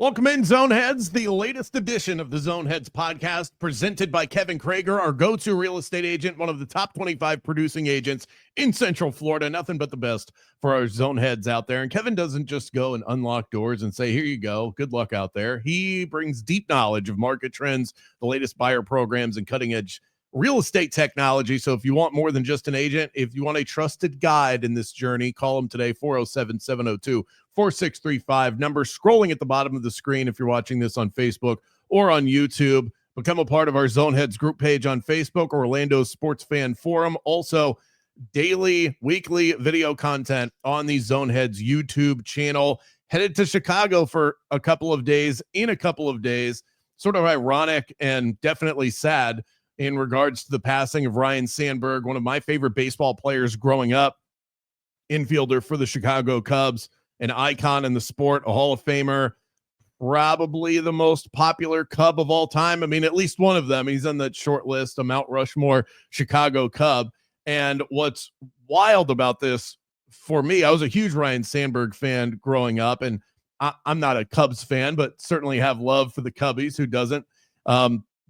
Welcome in, Zoneheads, the latest edition of the Zoneheads podcast, presented by Kevin Crager, our go-to real estate agent, one of the top 25 producing agents in Central Florida. Nothing but the best for our Zoneheads out there. And Kevin doesn't just go and unlock doors and say, here you go, good luck out there. He brings deep knowledge of market trends, the latest buyer programs, and cutting-edge real estate technology. So if you want more than just an agent, if you want a trusted guide in this journey, call him today, 407-702-4635. Number scrolling at the bottom of the screen if you're watching this on Facebook or on YouTube. Become a part of our Zoneheads group page on Facebook, Orlando Sports Fan Forum. Also, daily, weekly video content on the Zoneheads YouTube channel. Headed to Chicago for a couple of days, Sort of ironic and definitely sad in regards to the passing of Ryne Sandberg, one of my favorite baseball players growing up, infielder for the Chicago Cubs, an icon in the sport, a Hall of Famer, probably the most popular Cub of all time. I mean, at least one of them. He's on that short list, a Mount Rushmore Chicago Cub. And what's wild about this for me, I was a huge Ryne Sandberg fan growing up, and I'm not a Cubs fan, but certainly have love for the Cubbies. Who doesn't?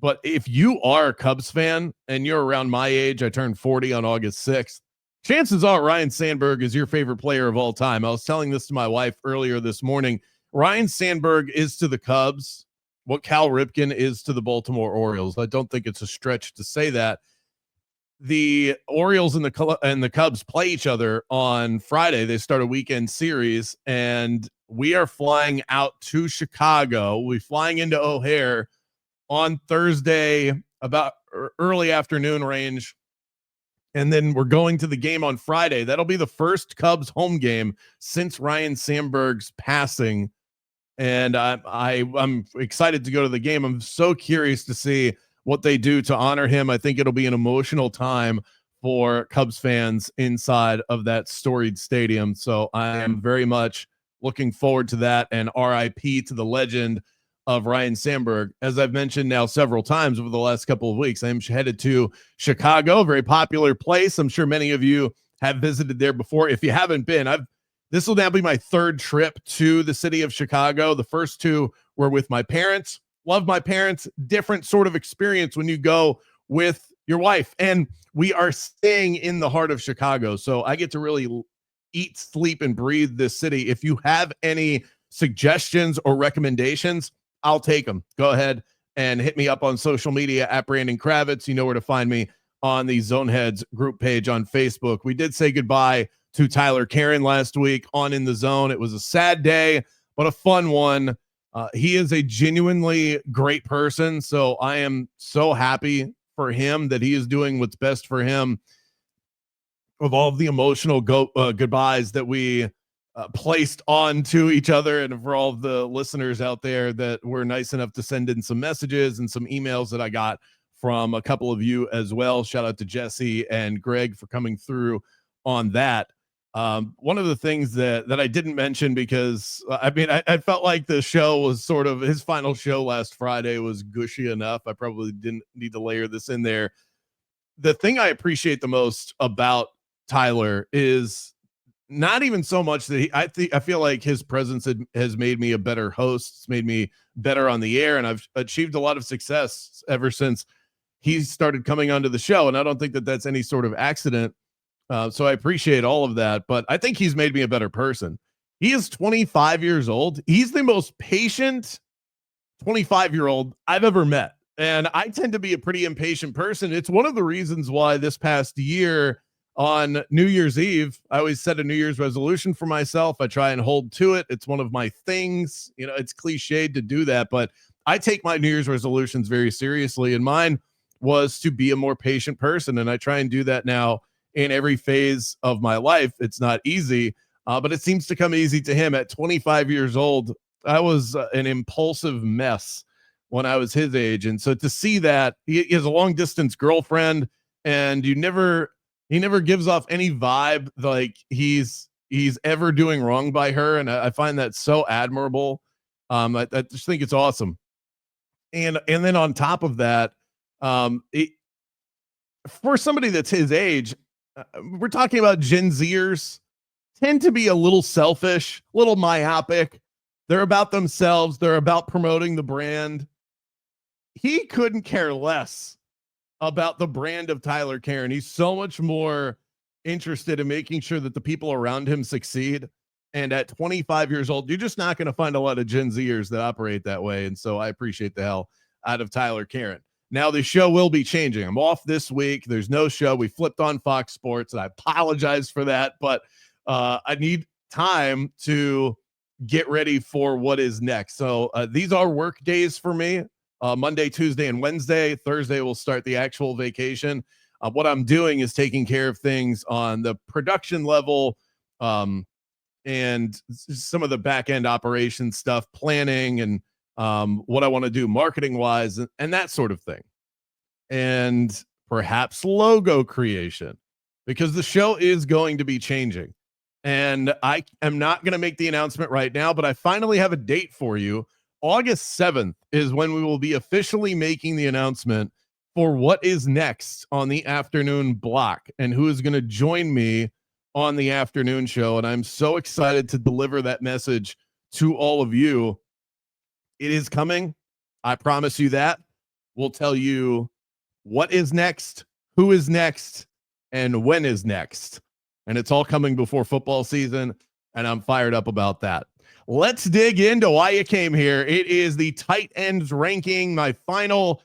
But if you are a Cubs fan and you're around my age, I turned 40 on August 6th, chances are Ryne Sandberg is your favorite player of all time. I was telling this to my wife earlier this morning. Ryne Sandberg is to the Cubs what Cal Ripken is to the Baltimore Orioles. I don't think it's a stretch to say that. The Orioles and the Cubs play each other on Friday. They start a weekend series, and we are flying out to Chicago. We're flying into O'Hare on Thursday about early afternoon range. And then we're going to the game on Friday. That'll be the first Cubs home game since Ryne Sandberg's passing. And I'm excited to go to the game. I'm so curious to see what they do to honor him. I think it'll be an emotional time for Cubs fans inside of that storied stadium. So I am very much looking forward to that, and RIP to the legend of Ryne Sandberg. As I've mentioned now several times over the last couple of weeks, I'm headed to Chicago, a very popular place. I'm sure many of you have visited there before. If you haven't been, this will now be my third trip to the city of Chicago. The first two were with my parents. Love my parents. Different sort of experience when you go with your wife. And we are staying in the heart of Chicago, so I get to really eat, sleep, and breathe this city. If you have any suggestions or recommendations, I'll take them. Go ahead and hit me up on social media at Brandon Kravitz. You know where to find me on the Zoneheads group page on Facebook. We did say goodbye to Tyler Karen last week on In the Zone. It was a sad day, but a fun one. He is a genuinely great person, so I am so happy for him that he is doing what's best for him. Of all of the emotional goodbyes that we placed on to each other, and for all of the listeners out there that were nice enough to send in some messages and some emails that I got from a couple of you as well. Shout out to Jesse and Greg for coming through on that. One of the things that I didn't mention, because I felt like the show was sort of, his final show last Friday was gushy enough. I probably didn't need to layer this in there. The thing I appreciate the most about Tyler is not even so much that I feel like his presence has made me a better host. It's made me better on the air, and I've achieved a lot of success ever since he started coming onto the show. And I don't think that that's any sort of accident. So I appreciate all of that, but I think he's made me a better person. He is 25 years old. He's the most patient 25-year-old I've ever met. And I tend to be a pretty impatient person. It's one of the reasons why this past year on New Year's Eve, I always set a New Year's resolution for myself. I try and hold to it. It's one of my things. You know, it's cliched to do that, but I take my New Year's resolutions very seriously. And mine was to be a more patient person. And I try and do that now in every phase of my life. It's not easy, but it seems to come easy to him. At 25 years old, I was an impulsive mess when I was his age. And so to see that he has a long distance girlfriend, and he never gives off any vibe like he's ever doing wrong by her. And I find that so admirable. I just think it's awesome. And then on top of that, for somebody that's his age, we're talking about Gen Zers tend to be a little selfish, a little myopic. They're about themselves. They're about promoting the brand. He couldn't care less about the brand of Tyler Karen. He's so much more interested in making sure that the people around him succeed. And at 25 years old, you're just not going to find a lot of Gen Zers that operate that way. And so I appreciate the hell out of Tyler Karen. Now the show will be changing. I'm off this week. There's no show. We flipped on Fox Sports, and I apologize for that, but I need time to get ready for what is next. So these are work days for me. Monday, Tuesday, and Wednesday. Thursday will start the actual vacation. What I'm doing is taking care of things on the production level, and some of the back end operation stuff, planning, and what I want to do marketing wise, and that sort of thing. And perhaps logo creation, because the show is going to be changing. And I am not going to make the announcement right now, but I finally have a date for you. August 7th is when we will be officially making the announcement for what is next on the afternoon block and who is going to join me on the afternoon show. And I'm so excited to deliver that message to all of you. It is coming. I promise you that. We'll tell you what is next, who is next, and when is next. And it's all coming before football season, and I'm fired up about that. Let's dig into why you came here. It is the tight ends ranking, my final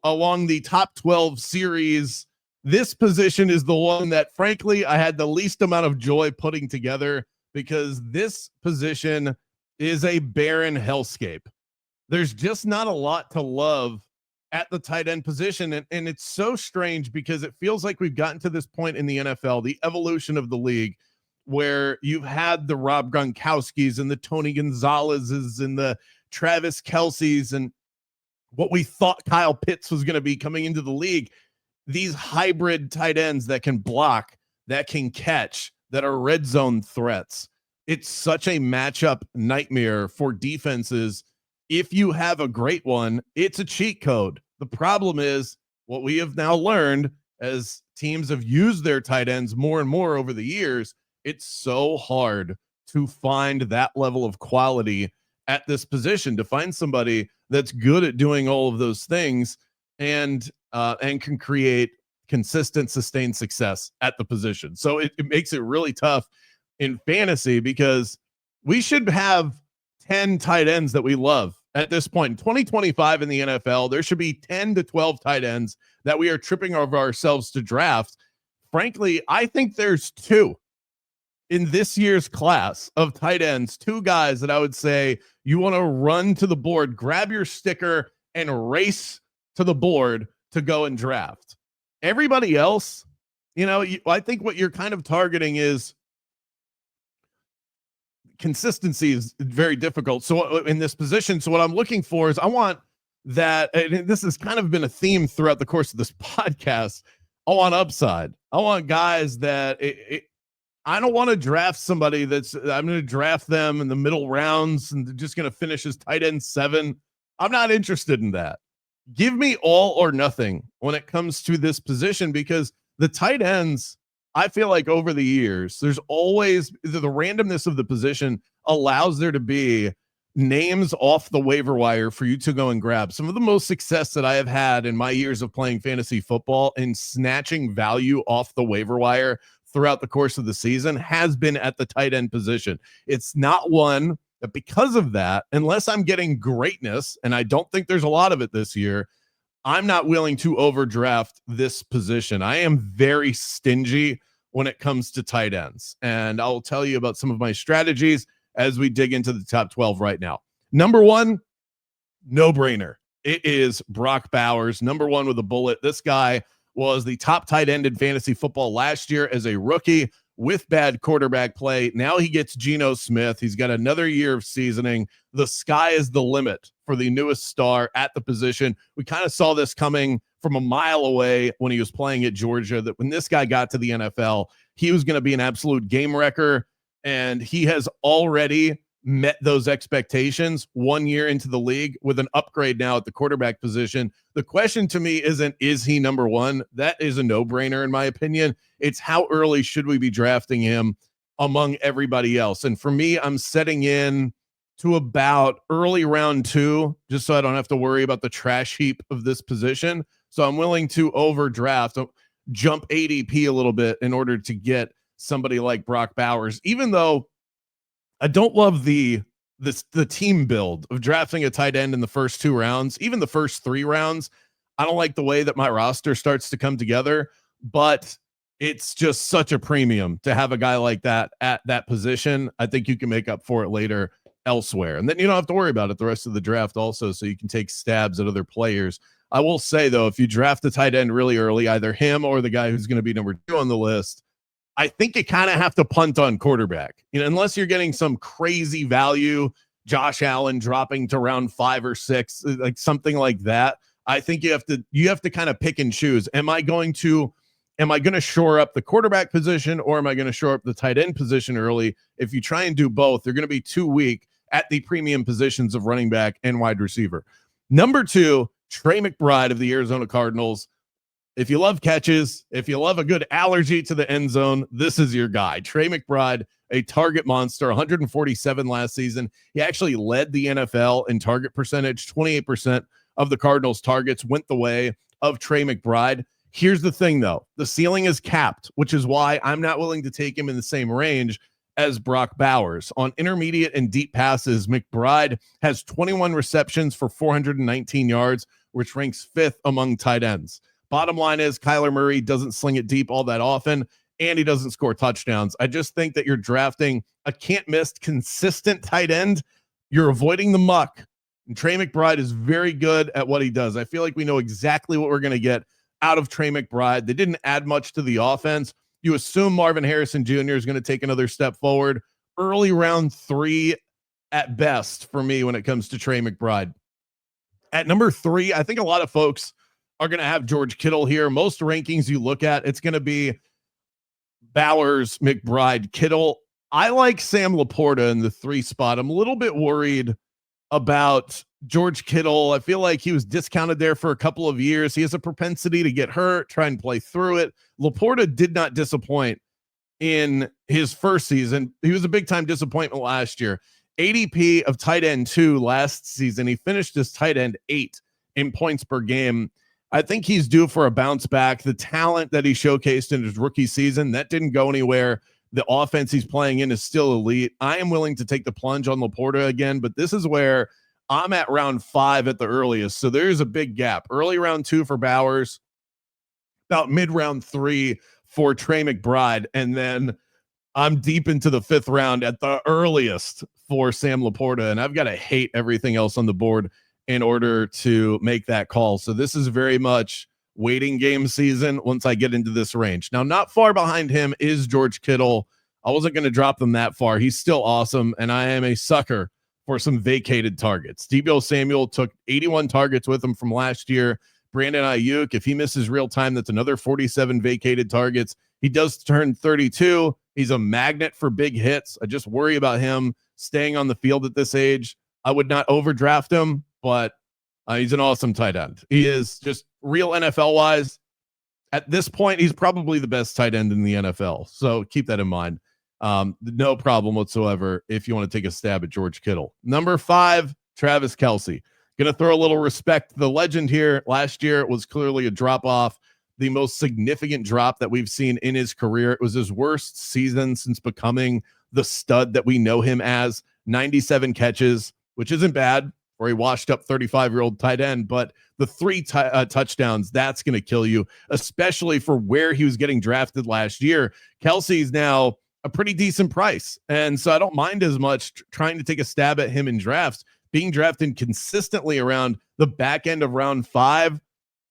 along the top 12 series. This position is the one that, frankly, I had the least amount of joy putting together, because this position is a barren hellscape. There's just not a lot to love at the tight end position. And it's so strange, because it feels like we've gotten to this point in the NFL, the evolution of the league, where you've had the Rob Gronkowskis and the Tony Gonzalez's and the Travis Kelce's and what we thought Kyle Pitts was going to be coming into the league. These hybrid tight ends that can block, that can catch, that are red zone threats. It's such a matchup nightmare for defenses. If you have a great one, it's a cheat code. The problem is, what we have now learned as teams have used their tight ends more and more over the years, it's so hard to find that level of quality at this position, to find somebody that's good at doing all of those things and can create consistent, sustained success at the position. So it makes it really tough in fantasy, because we should have 10 tight ends that we love at this point. In 2025 in the NFL, there should be 10 to 12 tight ends that we are tripping over ourselves to draft. Frankly, I think there's two in this year's class of tight ends, two guys that I would say you want to run to the board, grab your sticker, and race to the board to go and draft. Everybody else, I think what you're kind of targeting is consistency is very difficult. So in this position, so what I'm looking for is, I want that, and this has kind of been a theme throughout the course of this podcast, I want upside. I want guys that I don't want to draft somebody I'm going to draft them in the middle rounds and they're just going to finish as tight end 7. I'm not interested in that. Give me all or nothing when it comes to this position, because the tight ends, I feel like over the years, there's always the randomness of the position allows there to be names off the waiver wire for you to go and grab. Some of the most success that I have had in my years of playing fantasy football in snatching value off the waiver wire throughout the course of the season has been at the tight end position. It's not one that, because of that, unless I'm getting greatness, and I don't think there's a lot of it this year, I'm not willing to overdraft this position. I am very stingy when it comes to tight ends, and I'll tell you about some of my strategies as we dig into the top 12 right now. Number one, no brainer. It is Brock Bowers, number one with a bullet. This guy was the top tight end in fantasy football last year as a rookie with bad quarterback play. Now he gets Geno Smith. He's got another year of seasoning. The sky is the limit for the newest star at the position. We kind of saw this coming from a mile away when he was playing at Georgia, that when this guy got to the NFL, he was going to be an absolute game wrecker. And he has already met those expectations 1 year into the league with an upgrade now at the quarterback position. The question to me isn't, is he number one? That is a no-brainer in my opinion. It's how early should we be drafting him among everybody else? And for me, I'm setting in to about early round 2, just so I don't have to worry about the trash heap of this position. So I'm willing to overdraft, jump ADP a little bit in order to get somebody like Brock Bowers, even though I don't love the team build of drafting a tight end in the first 2 rounds, even the first 3 rounds. I don't like the way that my roster starts to come together, but it's just such a premium to have a guy like that at that position. I think you can make up for it later elsewhere. And then you don't have to worry about it the rest of the draft also, so you can take stabs at other players. I will say, though, if you draft a tight end really early, either him or the guy who's going to be number 2 on the list, I think you kind of have to punt on quarterback, unless you're getting some crazy value, Josh Allen dropping to round 5 or 6, like something like that. I think you have to kind of pick and choose. Am I going to shore up the quarterback position, or am I going to shore up the tight end position early? If you try and do both, they're going to be too weak at the premium positions of running back and wide receiver. Number 2, Trey McBride of the Arizona Cardinals. If you love catches, if you love a good allergy to the end zone, this is your guy. Trey McBride, a target monster, 147 last season. He actually led the NFL in target percentage. 28% of the Cardinals' targets went the way of Trey McBride. Here's the thing, though. The ceiling is capped, which is why I'm not willing to take him in the same range as Brock Bowers. On intermediate and deep passes, McBride has 21 receptions for 419 yards, which ranks 5th among tight ends. Bottom line is Kyler Murray doesn't sling it deep all that often, and he doesn't score touchdowns. I just think that you're drafting a can't-miss, consistent tight end. You're avoiding the muck. And Trey McBride is very good at what he does. I feel like we know exactly what we're going to get out of Trey McBride. They didn't add much to the offense. You assume Marvin Harrison Jr. is going to take another step forward. Early round 3 at best for me when it comes to Trey McBride. At number 3, I think a lot of folks are going to have George Kittle here. Most rankings you look at, it's going to be Bowers, McBride, Kittle. I like Sam Laporta in the 3 spot. I'm a little bit worried about George Kittle. I feel like he was discounted there for a couple of years. He has a propensity to get hurt, try and play through it. Laporta did not disappoint in his first season. He was a big time disappointment last year. ADP of tight end 2 last season. He finished as tight end 8 in points per game. I think he's due for a bounce back. The talent that he showcased in his rookie season, that didn't go anywhere. The offense he's playing in is still elite. I am willing to take the plunge on Laporta again, but this is where I'm at round 5 at the earliest. So there's a big gap. Early round 2 for Bowers, about mid round 3 for Trey McBride, and then I'm deep into the 5th round at the earliest for Sam Laporta, and I've got to hate everything else on the board in order to make that call. So this is very much waiting game season once I get into this range. Now, not far behind him is George Kittle. I wasn't going to drop them that far. He's still awesome, and I am a sucker for some vacated targets. Deebo Samuel took 81 targets with him from last year. Brandon Ayuk, if he misses real time, that's another 47 vacated targets. He does turn 32. He's a magnet for big hits. I just worry about him staying on the field at this age. I would not overdraft him, but he's an awesome tight end. He is just real NFL-wise. At this point, he's probably the best tight end in the NFL. So keep that in mind. No problem whatsoever if you want to take a stab at George Kittle. Number 5, Travis Kelce. Going to throw a little respect to the legend here. Last year, it was clearly a drop-off, the most significant drop that we've seen in his career. It was his worst season since becoming the stud that we know him as. 97 catches, which isn't bad for a washed-up 35-year-old tight end, but the 3 touchdowns, that's going to kill you, especially for where he was getting drafted last year. Kelce's now a pretty decent price, and so I don't mind as much trying to take a stab at him in drafts. Being drafted consistently around the back end of round 5,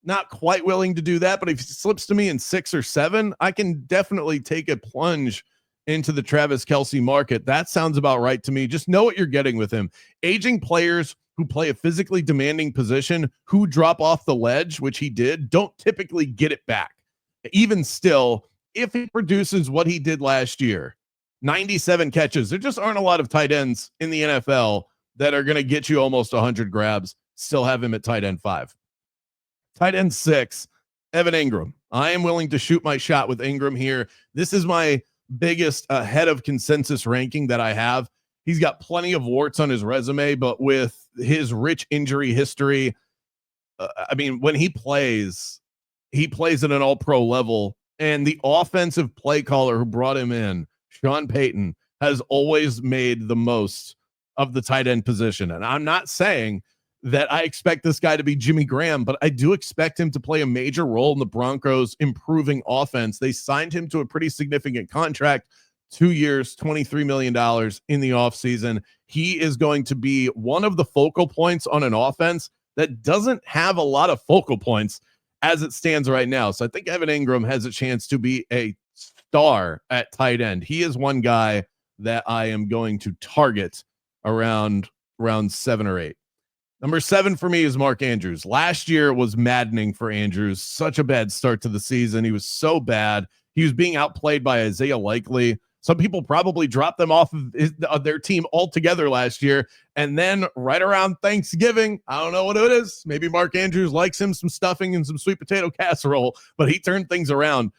not quite willing to do that, but if he slips to me in 6 or 7, I can definitely take a plunge into the Travis Kelce market. That sounds about right to me. Just know what you're getting with him. Aging players who play a physically demanding position, who drop off the ledge, which he did, don't typically get it back. Even still, if he produces what he did last year, 97 catches, there just aren't a lot of tight ends in the NFL that are going to get you almost 100 grabs. Still have him at tight end 5. Tight end 6, Evan Ingram. I am willing to shoot my shot with Ingram here. This is my biggest ahead of consensus ranking that I have. He's got plenty of warts on his resume, but with his rich injury history, when he plays at an all-pro level, and the offensive play caller who brought him in, Sean Payton, has always made the most of the tight end position. And I'm not saying that I expect this guy to be Jimmy Graham, but I do expect him to play a major role in the Broncos' improving offense. They signed him to a pretty significant contract, 2 years, $23 million in the offseason. He is going to be one of the focal points on an offense that doesn't have a lot of focal points as it stands right now. So I think Evan Ingram has a chance to be a star at tight end. He is one guy that I am going to target around round 7 or 8. Number 7 for me is Mark Andrews. Last year was maddening for Andrews. Such a bad start to the season. He was so bad. He was being outplayed by Isaiah Likely. Some people probably dropped them off of their team altogether last year. And then right around Thanksgiving, I don't know what it is. Maybe Mark Andrews likes him some stuffing and some sweet potato casserole, but he turned things around.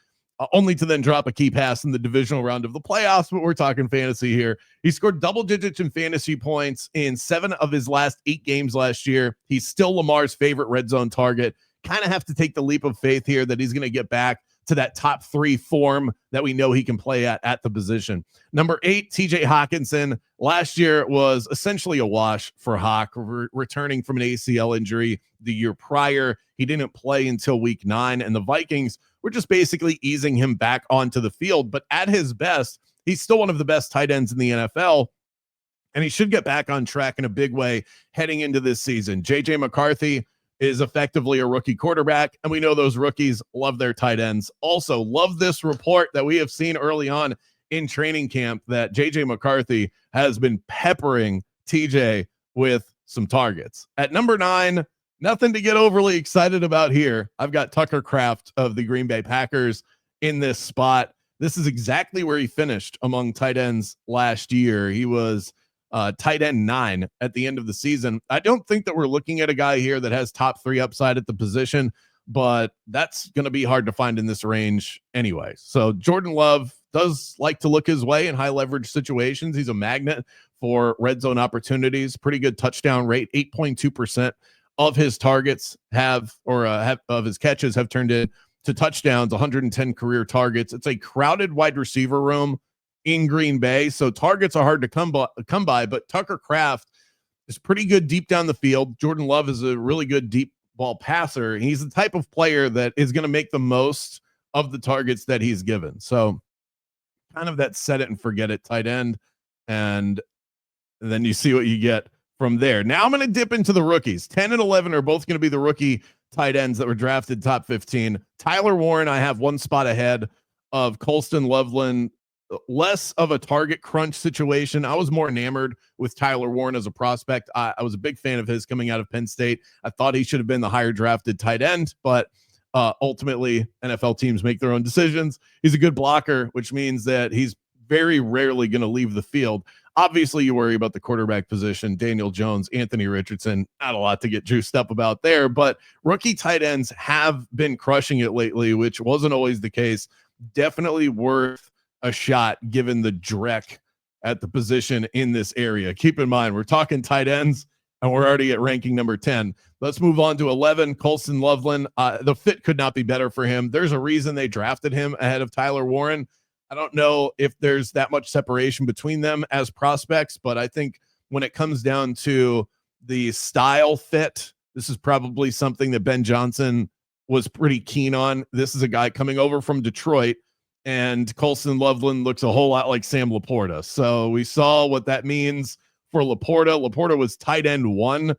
Only to then drop a key pass in the divisional round of the playoffs, but we're talking fantasy here. He scored double digits in fantasy points in 7 of his last 8 games last year. He's still Lamar's favorite red zone target. Kind of have to take the leap of faith here that he's going to get back to that top 3 form that we know he can play at the position. Number 8, TJ Hawkinson. Last year was essentially a wash for Hawk, returning from an ACL injury the year prior. He didn't play until week 9, and the Vikings were just basically easing him back onto the field. But at his best, he's still one of the best tight ends in the NFL, and he should get back on track in a big way heading into this season. JJ McCarthy is effectively a rookie quarterback, and we know those rookies love their tight ends. Also, love this report that we have seen early on in training camp that JJ McCarthy has been peppering TJ with some targets. At number 9, nothing to get overly excited about here. I've got Tucker Kraft of the Green Bay Packers in this spot. This is exactly where he finished among tight ends last year. He was tight end 9 at the end of the season. I don't think that we're looking at a guy here that has top 3 upside at the position, but that's going to be hard to find in this range anyway. So Jordan Love does like to look his way in high leverage situations. He's a magnet for red zone opportunities. Pretty good touchdown rate. 8.2% of his targets of his catches have turned into touchdowns. 110 career targets. It's a crowded wide receiver room in Green Bay, so targets are hard to come by. But Tucker Kraft is pretty good deep down the field. Jordan Love is a really good deep ball passer. He's the type of player that is going to make the most of the targets that he's given. So kind of that set it and forget it tight end, and then you see what you get from there. Now I'm going to dip into the rookies. 10 and 11 are both going to be the rookie tight ends that were drafted top 15. Tyler Warren, I have 1 spot ahead of Colston Loveland. Less of a target crunch situation. I was more enamored with Tyler Warren as a prospect. I was a big fan of his coming out of Penn State. I thought he should have been the higher drafted tight end, but ultimately NFL teams make their own decisions. He's a good blocker, which means that he's very rarely going to leave the field. Obviously, you worry about the quarterback position. Daniel Jones, Anthony Richardson, not a lot to get juiced up about there, but rookie tight ends have been crushing it lately, which wasn't always the case. Definitely worth a shot given the dreck at the position in this area. Keep in mind, we're talking tight ends, and we're already at ranking number 10. Let's move on to 11, Colston Loveland. The fit could not be better for him. There's a reason they drafted him ahead of Tyler Warren. I don't know if there's that much separation between them as prospects, but I think when it comes down to the style fit, this is probably something that Ben Johnson was pretty keen on. This is a guy coming over from Detroit, and Colston Loveland looks a whole lot like Sam Laporta. So we saw what that means for Laporta. Laporta was tight end 1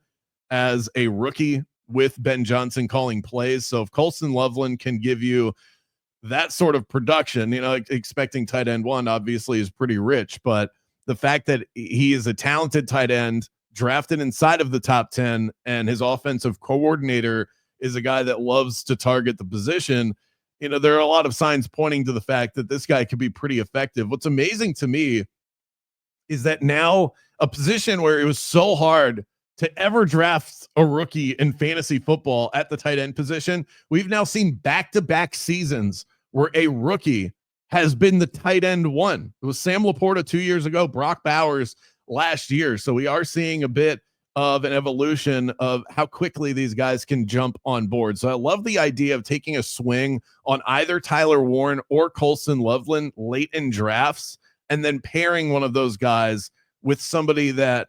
as a rookie with Ben Johnson calling plays. So if Colston Loveland can give you that sort of production, expecting tight end 1 obviously is pretty rich, but the fact that he is a talented tight end drafted inside of the top 10 and his offensive coordinator is a guy that loves to target the position, there are a lot of signs pointing to the fact that this guy could be pretty effective. What's amazing to me is that now a position where it was so hard to ever draft a rookie in fantasy football at the tight end position, we've now seen back-to-back seasons where a rookie has been the tight end 1. It was Sam Laporta 2 years ago, Brock Bowers last year. So we are seeing a bit of an evolution of how quickly these guys can jump on board. So I love the idea of taking a swing on either Tyler Warren or Colson Loveland late in drafts, and then pairing one of those guys with somebody that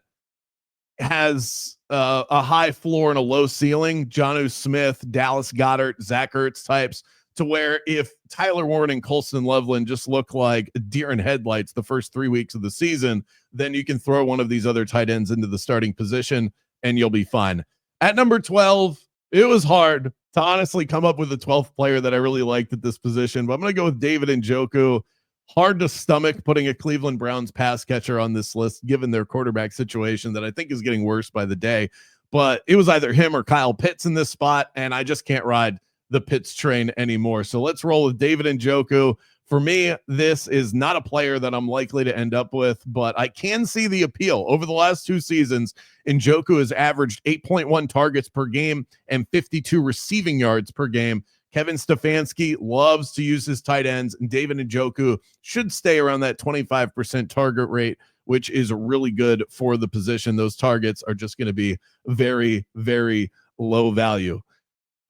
has a high floor and a low ceiling, Jonnu Smith, Dallas Goedert, Zach Ertz types, to where if Tyler Warren and Colson Loveland just look like deer in headlights the first 3 weeks of the season, then you can throw one of these other tight ends into the starting position and you'll be fine. At number 12, it was hard to honestly come up with a 12th player that I really liked at this position, but I'm going to go with David Njoku. Hard to stomach putting a Cleveland Browns pass catcher on this list, given their quarterback situation that I think is getting worse by the day. But it was either him or Kyle Pitts in this spot, and I just can't ride the Pitts train anymore. So let's roll with David Njoku. For me, this is not a player that I'm likely to end up with, but I can see the appeal. Over the last 2 seasons, Njoku has averaged 8.1 targets per game and 52 receiving yards per game. Kevin Stefanski loves to use his tight ends, and David Njoku should stay around that 25% target rate, which is really good for the position. Those targets are just going to be very, very low value.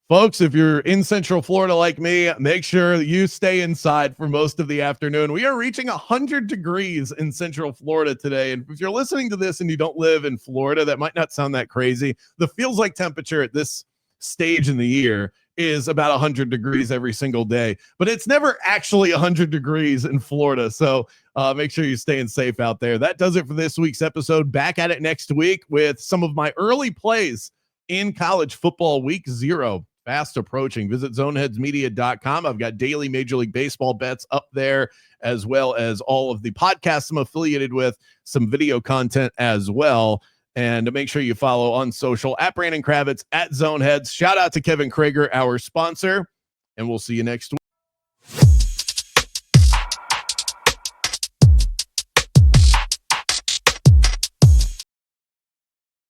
Folks, if you're in Central Florida like me, make sure you stay inside for most of the afternoon. We are reaching 100 degrees in Central Florida today. And if you're listening to this and you don't live in Florida, that might not sound that crazy. The feels like temperature at this stage in the year is about 100 degrees every single day, but it's never actually 100 degrees in Florida. So make sure you're staying safe out there. That does it for this week's episode. Back at it next week with some of my early plays in college football week 0. Fast approaching. Visit zoneheadsmedia.com. I've got daily Major League Baseball bets up there, as well as all of the podcasts I'm affiliated with, some video content as well. And make sure you follow on social at Brandon Kravitz, at Zoneheads. Shout out to Kevin Crager, our sponsor, and we'll see you next week.